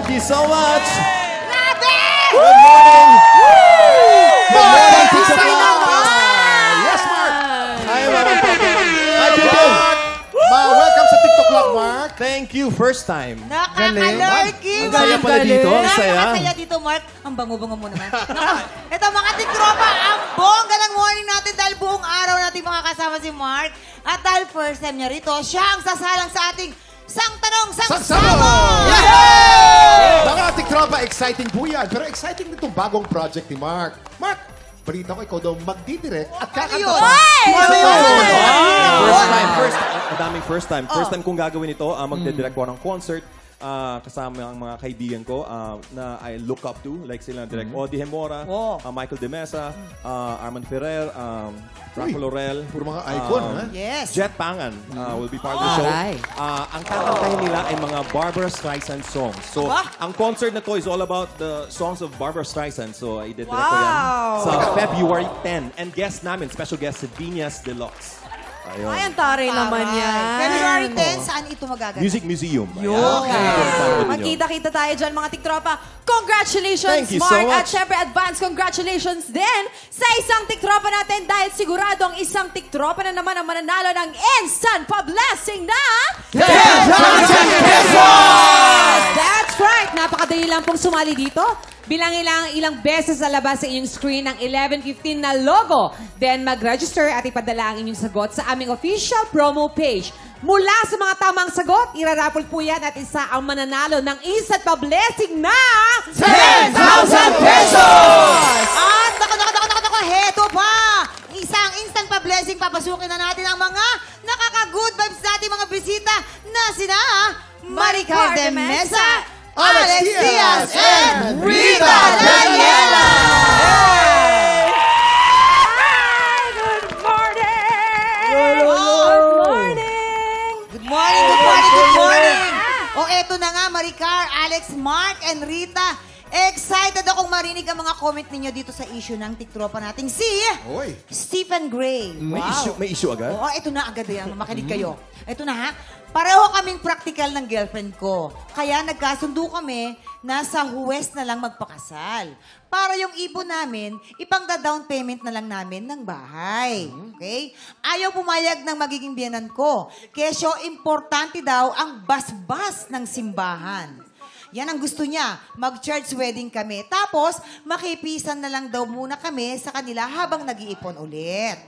Thank you so much. Love it! Good morning. Good morning, TikTok Tito Live. Mark! Yes, Mark! Hi, Mama. Hi, Tito. Welcome sa TikTok Live, Mark. Thank you. First time. Nakaka-lurking. Ang saya pala dito. Ang saya. Nakakasaya dito, Mark. Ang bango-bango mo naman. Ito, mga tiktropa, ang bongga ng morning natin dahil buong araw natin makakasama si Mark. At dahil first time niya rito, siya ang sasalang sa ating Sang Tanong, Sang Samo! Mga tiktropa, exciting po yan. Pero exciting din itong bagong project ni Mark. Mark, balita ko ikaw daw magdidirect at kakanta Ayun. pa. Ang daming first time. First time kong gagawin ito, magdidirect ko ng concert. Kasama ang mga kaibigan ko na I look up to, like sila Direct Odi Hemora, Michael De Mesa, Armand Ferrer, Franco Laurel. Puro mga icon, ha? Yes. Jet Pangan will be part of the show. Ang kakantahin nila ay mga Barbara Streisand songs. So, ang concert na to is all about the songs of Barbara Streisand. So, i-direct ko yan sa February 10. And guest namin, special guest si Vinyas Deluxe. Ayun. Ay, ang taray naman yan. February 10, saan ito magaganap? Music Museum. Magkita-kita tayo dyan, mga tiktropa. Congratulations, Thank you so Mark. At much. syempre, advance congratulations din sa isang tiktropa natin dahil siguradong isang tiktropa na naman ang mananalo ng instant pa-blessing na 10,000 pesos! That's right! Napakadali lang pong sumali dito. Bilangin lang ilang beses sa labas sa inyong screen ng 11:15 na logo. Then mag-register at ipadala ang inyong sagot sa aming official promo page. Mula sa mga tamang sagot, irarapol po yan at isa ang mananalo ng instant pa-blessing na 10,000 pesos! At nako, heto pa! Isang instant pa-blessing, papasukin na natin ang mga nakaka-good vibes natin mga bisita na sina Maricar De Mesa, Alex Diaz, and Rita Daniela! Good morning! Good morning! O eto na nga, Maricar, Alex, Mark, and Rita. Excited akong marinig ang mga comment ninyo dito sa issue ng tiktropa nating si Oy. Stephen Gray. May issue agad? Oo, ito na agad yan. Makinig kayo. Ito na ha. Pareho kaming practical ng girlfriend ko. Kaya nagkasundo kami na sa Huwes na lang magpakasal. Para yung ipon namin, ipang-down payment na lang namin ng bahay. Okay? Ayaw pumayag ng magiging biyanan ko. Kesyo, importante daw ang basbas ng simbahan. Yan ang gusto niya. Mag-church wedding kami. Tapos, makipisan na lang daw muna kami sa kanila habang nag-iipon ulit.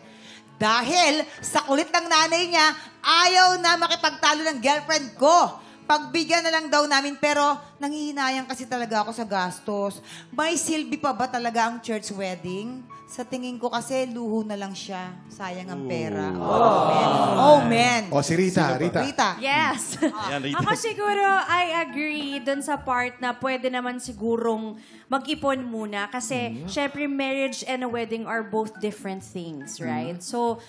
Dahil sa kulit ng nanay niya, ayaw na makipagtalo ng girlfriend ko. Pagbigyan na lang daw namin pero nangihinayang kasi talaga ako sa gastos. May silbi pa ba talaga ang church wedding? Sa tingin ko kasi luho na lang siya. Sayang ang pera. Oh, man. O, si Rita. Rita. Yes. Yan, Rita. Ako siguro, I agree dun sa part na pwede naman sigurong mag-ipon muna. Kasi, syempre, marriage and a wedding are both different things, right? So,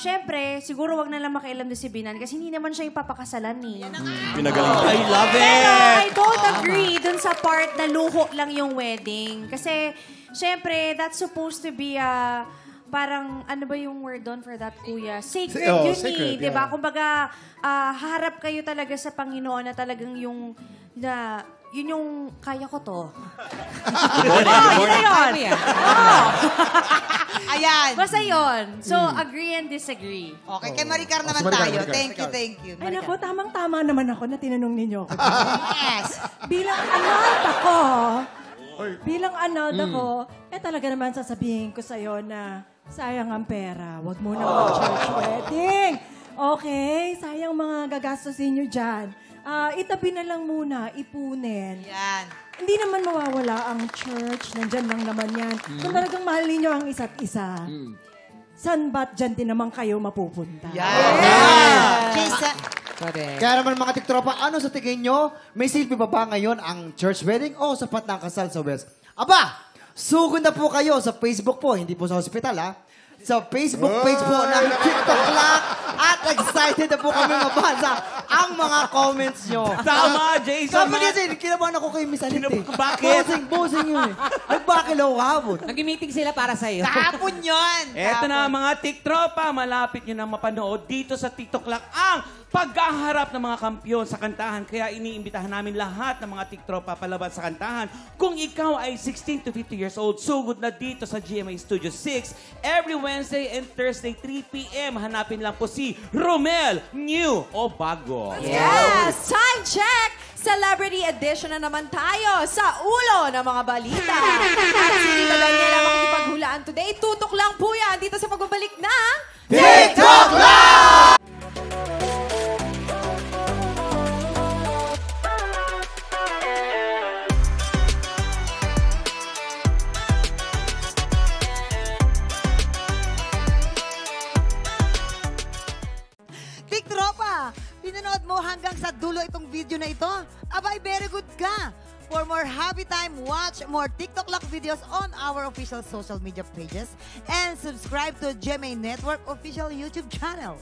syempre, siguro wag na lang makialam doon si Binan kasi hindi naman siya yung papakasalan ni. Pinagaling. I love Pero it! I don't agree dun sa part na luho lang yung wedding. Kasi, syempre, that's supposed to be parang, ano ba yung word doon for that, kuya? Sacred yun sacred, diba? yeah. Kumbaga, harap kayo talaga sa Panginoon na talagang yun yung kaya ko to. Ayan. Basta yun. So, agree and disagree. Okay, kay Maricar naman si Maricar, tayo. Maricar. Thank you. Ay Maricar. naku, tamang-tama naman ako na tinanong ninyo ako. Yes. Bilang anad ako, talaga naman sasabihin ko sa'yo na sayang ang pera. Huwag mo na mag-church wedding. Okay? Sayang mga gagastusin nyo dyan. Itabi na lang muna, ipunin. Yan. Hindi naman mawawala ang church. Nandyan lang naman yan. Kung talagang mahal ninyo ang isa't isa, saan ba't dyan din naman kayo mapupunta? Jason. Kaya naman mga tiktropa, ano sa tingin nyo? May silbi pa ba ngayon ang church wedding o sapat na ang kasal sa West? Aba, sugod na po kayo sa Facebook po, hindi po sa hospital ha. Sa Facebook page po ng TikTok Clock at excited na po kami mabasa ang mga comments nyo. Tama, Jason. Sabi kasi, kinabahan ako kay Miss Alit eh. Bakit? Bossing yun eh. Nagbakilaw habot. Nag-meeting sila para sa'yo. Kahapon yun. Eto na Kahapon. mga tiktropa, malapit nyo na mapanood dito sa TikTok lang ang pagkaharap ng mga kampiyon sa kantahan. Kaya iniimbitahan namin lahat ng mga tiktropa palabas sa kantahan. Kung ikaw ay 16 to 50 years old, sugod na dito sa GMA Studio 6 every Wednesday and Thursday 3 p.m. Hanapin lang po si Romel, new o bago. Yes! Time check! Celebrity edition na naman tayo sa ulo ng mga balita. At si Rita Daniel ang makikipaghulaan today. Tutok lang po yan dito sa pagbabalik ng TikTok Live! Tiktropa, pinanood mo hanggang sa dulo itong video na ito? Abay, very good ka! For more happy time, watch more TikTok Lock videos on our official social media pages and subscribe to GMA Network official YouTube channel.